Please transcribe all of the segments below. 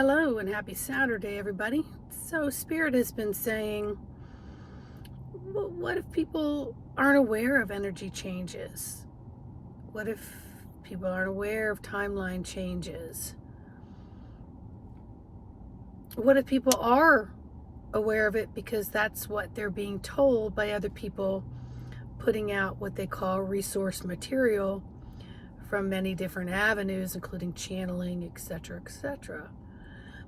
Hello and happy Saturday, everybody. So, Spirit has been saying, what if people aren't aware of energy changes? What if people aren't aware of timeline changes? What if people are aware of it because that's what they're being told by other people putting out what they call resource material from many different avenues, including channeling, etc., etc.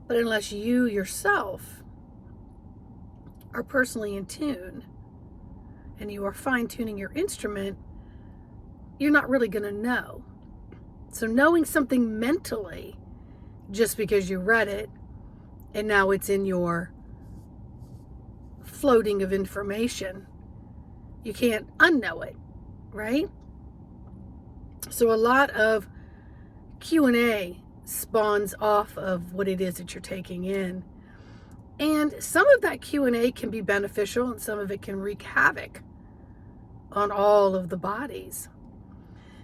But unless you yourself are personally in tune and you are fine-tuning your instrument, you're not really going to know. So knowing something mentally just because you read it and now it's in your floating of information, you can't unknow it, right? So a lot of Q&A spawns off of what it is that you're taking in. And some of that Q&A can be beneficial and some of it can wreak havoc on all of the bodies.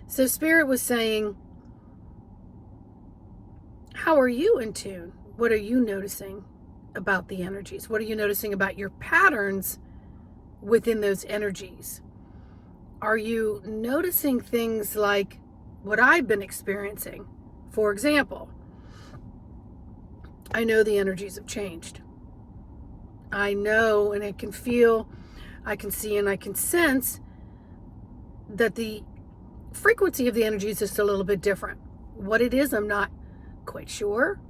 So Spirit was saying, how are you in tune? What are you noticing about the energies? What are you noticing about your patterns within those energies? Are you noticing things like what I've been experiencing? For example, I know the energies have changed. I know and I can feel, I can see, and I can sense that the frequency of the energy is just a little bit different. What it is, I'm not quite sure.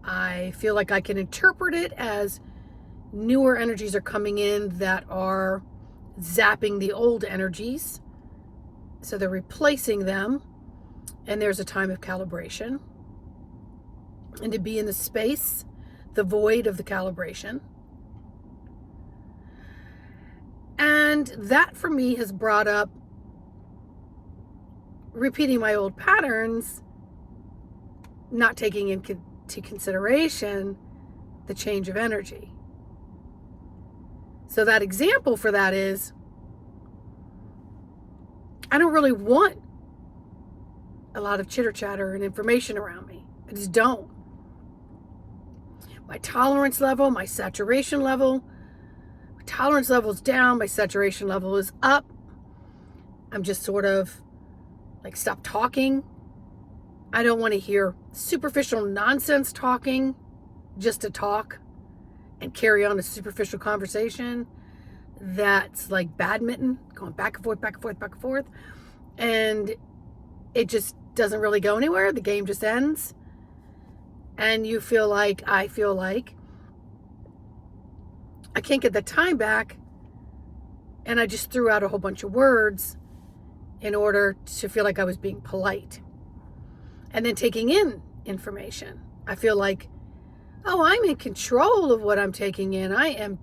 I feel like I can interpret it as newer energies are coming in that are zapping the old energies. So they're replacing them, and there's a time of calibration. And to be in the space, the void of the calibration. And that for me has brought up repeating my old patterns, not taking into consideration the change of energy. So that example for that is, I don't really want a lot of chitter chatter and information around me. I just don't. My tolerance level, my saturation level, my tolerance level is down, my saturation level is up. I'm just sort of like, stop talking. I don't want to hear superficial nonsense talking just to talk and carry on a superficial conversation that's like badminton, going back and forth, back and forth, back and forth. And it just doesn't really go anywhere. The game just ends. And you feel like, I feel like I can't get the time back. And I just threw out a whole bunch of words in order to feel like I was being polite. And then taking in information. I feel like, oh, I'm in control of what I'm taking in. I am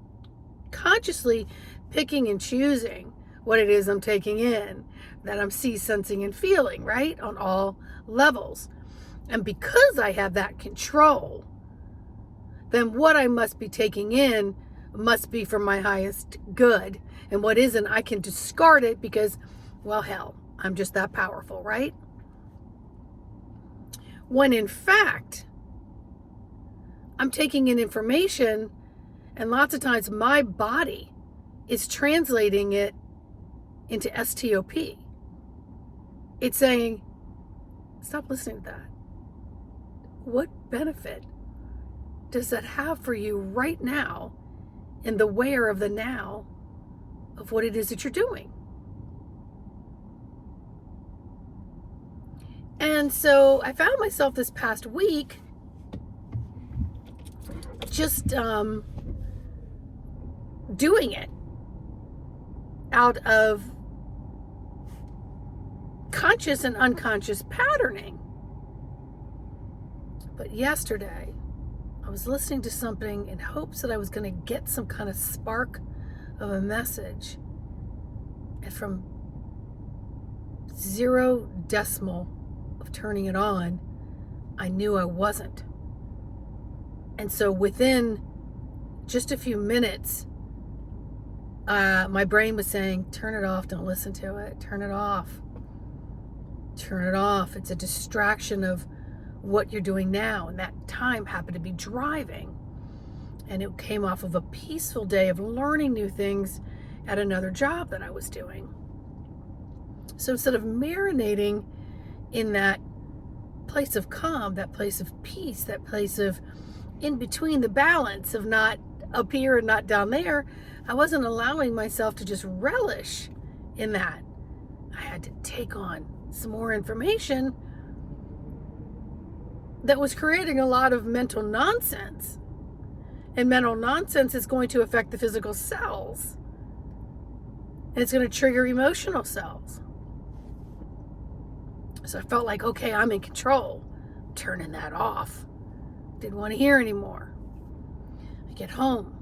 consciously picking and choosing what it is I'm taking in, that I'm sensing, and feeling, right? On all levels. And because I have that control, then what I must be taking in must be for my highest good. And what isn't, I can discard it because, well, hell, I'm just that powerful, right? When in fact, I'm taking in information, and lots of times my body is translating it into STOP. It's saying, stop listening to that. What benefit does that have for you right now in the where of the now of what it is that you're doing? And so I found myself this past week just doing it out of conscious and unconscious patterning. But yesterday, I was listening to something in hopes that I was going to get some kind of spark of a message. And from 0 decimal of turning it on, I knew I wasn't. And so within just a few minutes, my brain was saying, turn it off, don't listen to it, turn it off. Turn it off. It's a distraction of what you're doing now. And that time happened to be driving. And it came off of a peaceful day of learning new things at another job that I was doing. So instead of marinating in that place of calm, that place of peace, that place of in between, the balance of not up here and not down there, I wasn't allowing myself to just relish in that. I had to take on some more information that was creating a lot of mental nonsense. And mental nonsense is going to affect the physical cells. And it's going to trigger emotional cells. So I felt like, okay, I'm in control. I'm turning that off. Didn't want to hear anymore. I get home.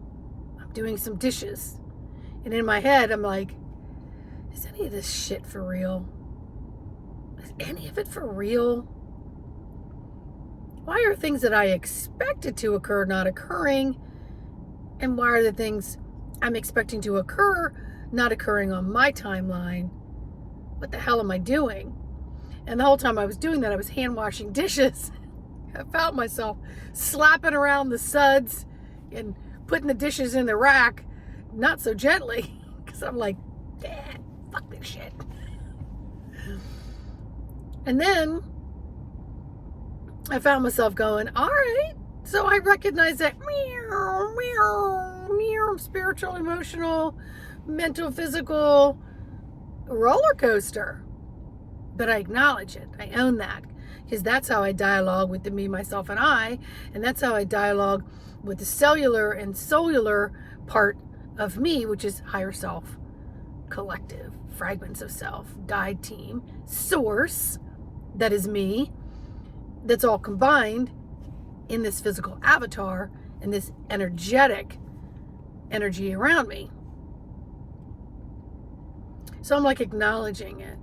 I'm doing some dishes. And in my head, I'm like, is any of this shit for real? Is any of it for real? Why are things that I expected to occur not occurring? And why are the things I'm expecting to occur not occurring on my timeline? What the hell am I doing? And the whole time I was doing that, I was hand washing dishes. I found myself slapping around the suds and putting the dishes in the rack, not so gently, because I'm like, fuck this shit. And then I found myself going, all right. So I recognize that spiritual, emotional, mental, physical roller coaster. But I acknowledge it. I own that. Because that's how I dialogue with the me, myself, and I. And that's how I dialogue with the cellular and solar part of me, which is higher self, collective, fragments of self, guide team, source, that is me. That's all combined in this physical avatar and this energetic energy around me. So I'm like acknowledging it.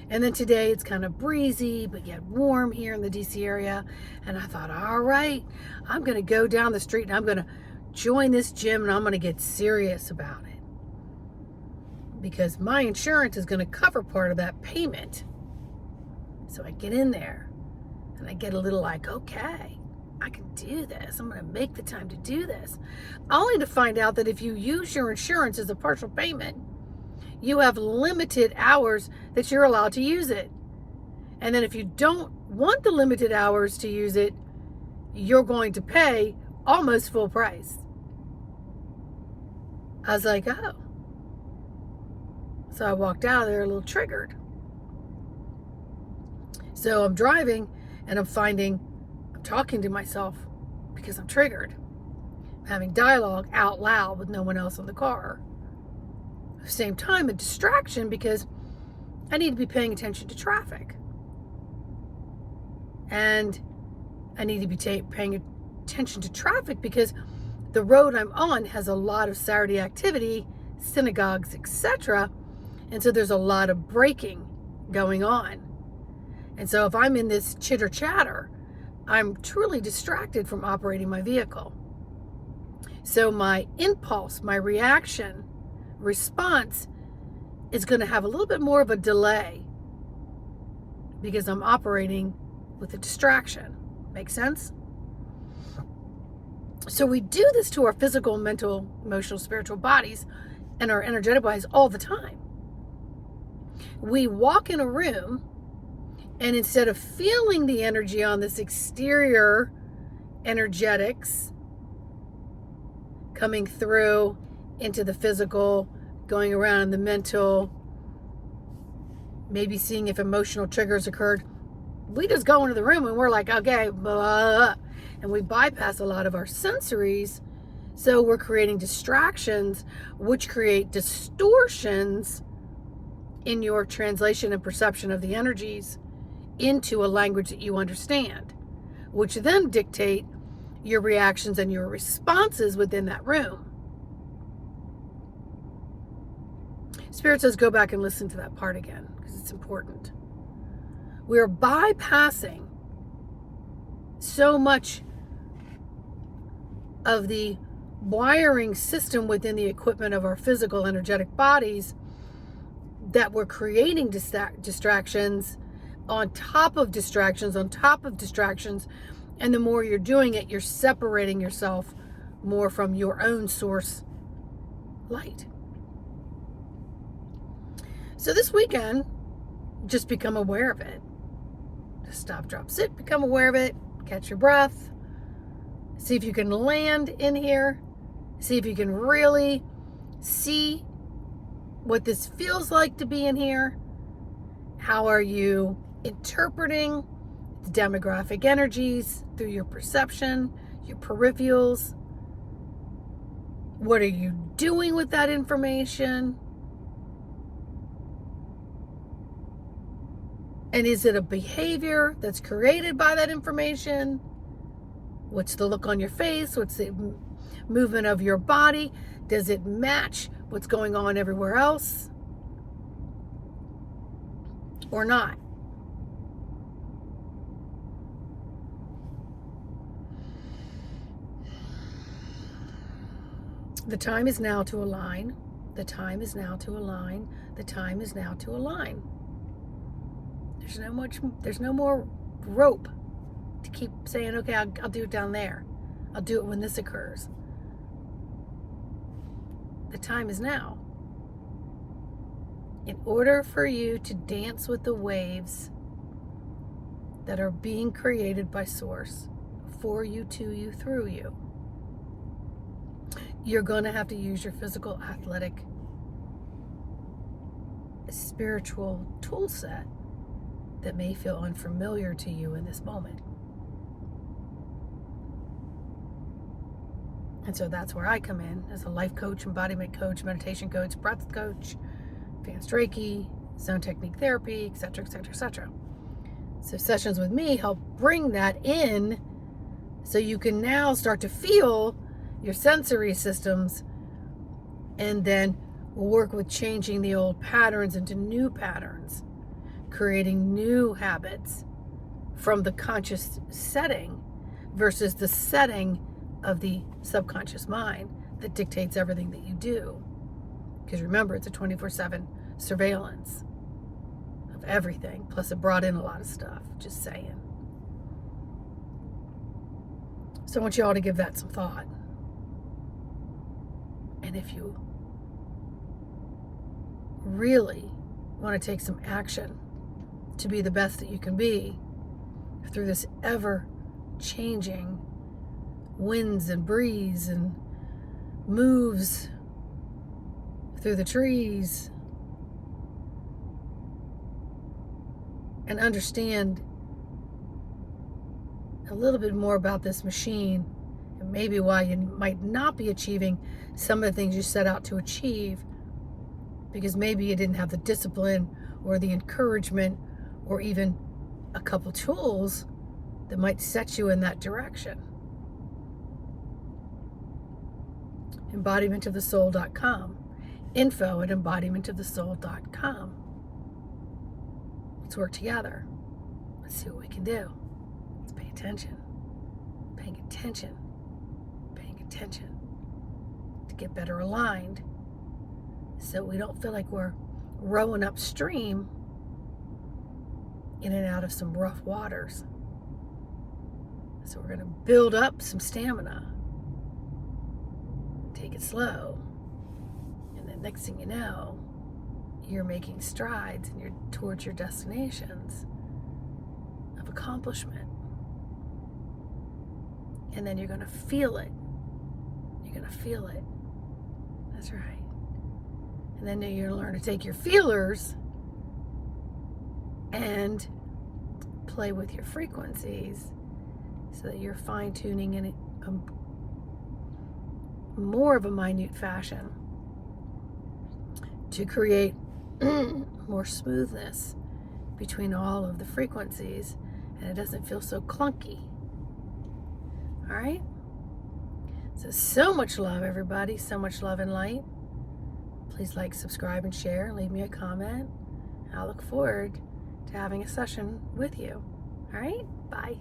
And then today it's kind of breezy, but yet warm here in the DC area. And I thought, all right, I'm going to go down the street and I'm going to join this gym and I'm going to get serious about it. Because my insurance is going to cover part of that payment. So I get in there and I get a little like, okay, I can do this. I'm going to make the time to do this. Only to find out that if you use your insurance as a partial payment, you have limited hours that you're allowed to use it. And then if you don't want the limited hours to use it, you're going to pay almost full price. I was like, oh. So I walked out of there a little triggered. So I'm driving and I'm talking to myself because I'm triggered. I'm having dialogue out loud with no one else in the car. At the same time, a distraction because I need to be paying attention to traffic. And I need to be paying attention to traffic because the road I'm on has a lot of Saturday activity, synagogues, etc. And so there's a lot of braking going on. And so if I'm in this chitter chatter, I'm truly distracted from operating my vehicle. So my impulse, my response is going to have a little bit more of a delay because I'm operating with a distraction. Make sense? So we do this to our physical, mental, emotional, spiritual bodies and our energetic bodies all the time. We walk in a room and instead of feeling the energy on this exterior energetics coming through into the physical, going around in the mental, maybe seeing if emotional triggers occurred, we just go into the room and we're like, okay, blah, and we bypass a lot of our sensories. So we're creating distractions, which create distortions in your translation and perception of the energies into a language that you understand, which then dictate your reactions and your responses within that room. Spirit says go back and listen to that part again because it's important. We're bypassing so much of the wiring system within the equipment of our physical energetic bodies that we're creating distractions on top of distractions, on top of distractions. And the more you're doing it, you're separating yourself more from your own source light. So this weekend, just become aware of it. Just stop, drop, sit, become aware of it, catch your breath, see if you can land in here, see if you can really see what this feels like to be in here. How are you interpreting the demographic energies through your perception, your peripherals? What are you doing with that information? And is it a behavior that's created by that information? What's the look on your face? What's the movement of your body? Does it match what's going on everywhere else? Or not? The time is now to align. The time is now to align. The time is now to align. There's no more rope to keep saying, okay, I'll do it down there. I'll do it when this occurs. The time is now. In order for you to dance with the waves that are being created by Source, for you, to you, through you, you're going to have to use your physical, athletic, spiritual tool set that may feel unfamiliar to you in this moment. And so that's where I come in as a life coach, embodiment coach, meditation coach, breath coach, advanced Reiki, zone technique therapy, etc., etc., etc. So sessions with me help bring that in so you can now start to feel your sensory systems and then work with changing the old patterns into new patterns, creating new habits from the conscious setting versus the setting of the subconscious mind that dictates everything that you do. Because remember, it's a 24/7 surveillance of everything. Plus it brought in a lot of stuff, just saying. So I want you all to give that some thought. And if you really want to take some action to be the best that you can be through this ever-changing winds and breeze and moves through the trees, and understand a little bit more about this machine and maybe why you might not be achieving some of the things you set out to achieve because maybe you didn't have the discipline or the encouragement or even a couple tools that might set you in that direction. embodimentofthesoul.com, info@embodimentofthesoul.com. Let's work together. Let's see what we can do. Let's pay attention. Paying attention. Paying attention. To get better aligned so we don't feel like we're rowing upstream in and out of some rough waters. So we're going to build up some stamina. Take it slow. And then next thing you know, you're making strides and you're towards your destinations of accomplishment. And then you're going to feel it. You're going to feel it. That's right. And then you're going to learn to take your feelers and play with your frequencies so that you're fine-tuning in more of a minute fashion to create more smoothness between all of the frequencies, and it doesn't feel so clunky. All right? So much love, everybody. So much love and light. Please like, subscribe, and share. Leave me a comment. I look forward to having a session with you. All right? Bye.